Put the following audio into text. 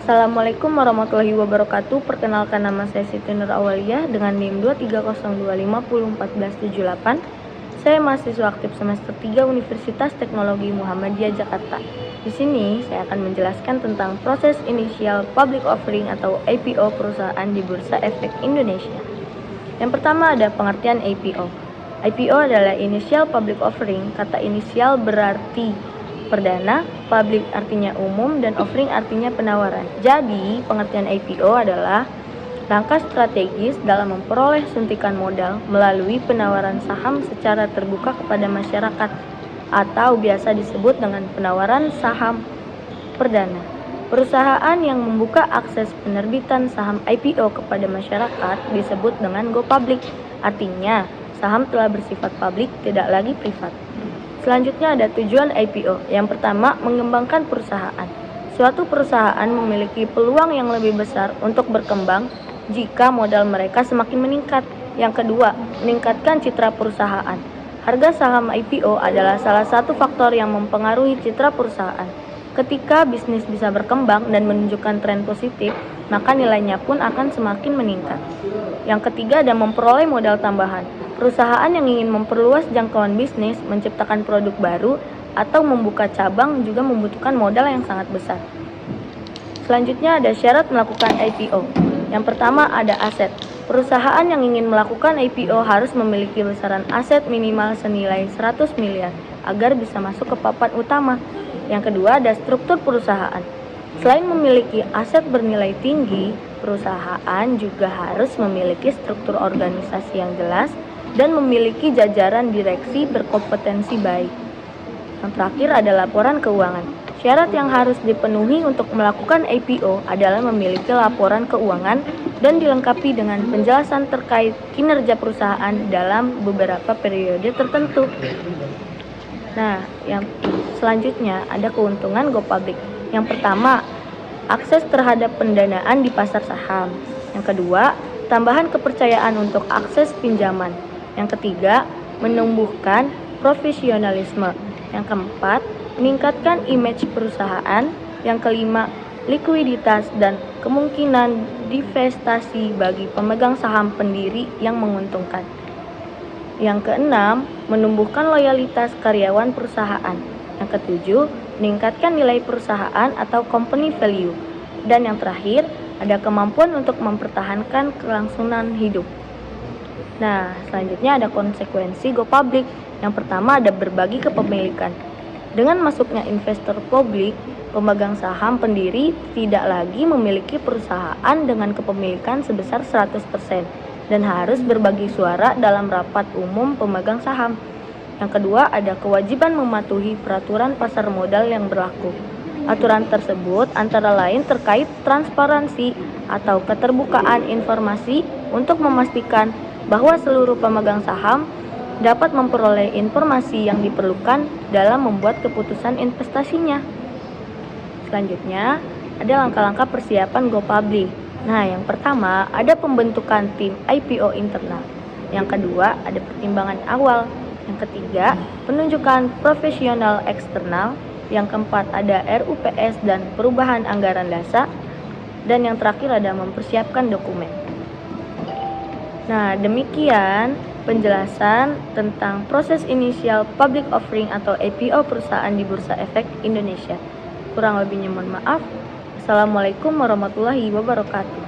Assalamualaikum warahmatullahi wabarakatuh. Perkenalkan, nama saya Siti Nur Awaliyah dengan NIM 23025101478. Saya mahasiswa aktif semester 3 Universitas Teknologi Muhammadiyah Jakarta. Di sini saya akan menjelaskan tentang proses initial public offering atau IPO perusahaan di Bursa Efek Indonesia. Yang pertama ada pengertian IPO. IPO adalah initial public offering. Kata inisial berarti perdana, public artinya umum, dan offering artinya penawaran. Jadi, pengertian IPO adalah langkah strategis dalam memperoleh suntikan modal melalui penawaran saham secara terbuka kepada masyarakat atau biasa disebut dengan penawaran saham perdana. Perusahaan yang membuka akses penerbitan saham IPO kepada masyarakat disebut dengan go public. Artinya, saham telah bersifat publik, tidak lagi privat. Selanjutnya ada tujuan IPO. Yang pertama, mengembangkan perusahaan. Suatu perusahaan memiliki peluang yang lebih besar untuk berkembang jika modal mereka semakin meningkat. Yang kedua, meningkatkan citra perusahaan. Harga saham IPO adalah salah satu faktor yang mempengaruhi citra perusahaan. Ketika bisnis bisa berkembang dan menunjukkan tren positif, maka nilainya pun akan semakin meningkat. Yang ketiga ada memperoleh modal tambahan. Perusahaan yang ingin memperluas jangkauan bisnis, menciptakan produk baru, atau membuka cabang juga membutuhkan modal yang sangat besar. Selanjutnya ada syarat melakukan IPO. Yang pertama ada aset. Perusahaan yang ingin melakukan IPO harus memiliki besaran aset minimal senilai 100 miliar agar bisa masuk ke papan utama. Yang kedua ada struktur perusahaan. Selain memiliki aset bernilai tinggi, perusahaan juga harus memiliki struktur organisasi yang jelas dan memiliki jajaran direksi berkompetensi baik. Yang terakhir ada laporan keuangan. Syarat yang harus dipenuhi untuk melakukan IPO adalah memiliki laporan keuangan dan dilengkapi dengan penjelasan terkait kinerja perusahaan dalam beberapa periode tertentu. Nah, yang selanjutnya ada keuntungan go public. Yang pertama, akses terhadap pendanaan di pasar saham. Yang kedua, tambahan kepercayaan untuk akses pinjaman. Yang ketiga, menumbuhkan profesionalisme. Yang keempat, meningkatkan image perusahaan. Yang kelima, likuiditas dan kemungkinan divestasi bagi pemegang saham pendiri yang menguntungkan. Yang keenam, menumbuhkan loyalitas karyawan perusahaan. Yang ketujuh, meningkatkan nilai perusahaan atau company value. Dan yang terakhir, ada kemampuan untuk mempertahankan kelangsungan hidup. Nah, selanjutnya ada konsekuensi go public. Yang pertama ada berbagi kepemilikan. Dengan masuknya investor publik, pemegang saham pendiri tidak lagi memiliki perusahaan dengan kepemilikan sebesar 100% dan harus berbagi suara dalam rapat umum pemegang saham. Yang kedua ada kewajiban mematuhi peraturan pasar modal yang berlaku. Aturan tersebut antara lain terkait transparansi atau keterbukaan informasi untuk memastikan bahwa seluruh pemegang saham dapat memperoleh informasi yang diperlukan dalam membuat keputusan investasinya. Selanjutnya, ada langkah-langkah persiapan go public. Nah, yang pertama, ada pembentukan tim IPO internal. Yang kedua, ada pertimbangan awal. Yang ketiga, penunjukan profesional eksternal. Yang keempat, ada RUPS dan perubahan anggaran dasar. Dan yang terakhir ada mempersiapkan dokumen. Nah, demikian penjelasan tentang proses initial public offering atau IPO perusahaan di Bursa Efek Indonesia. Kurang lebihnya mohon maaf. Assalamualaikum warahmatullahi wabarakatuh.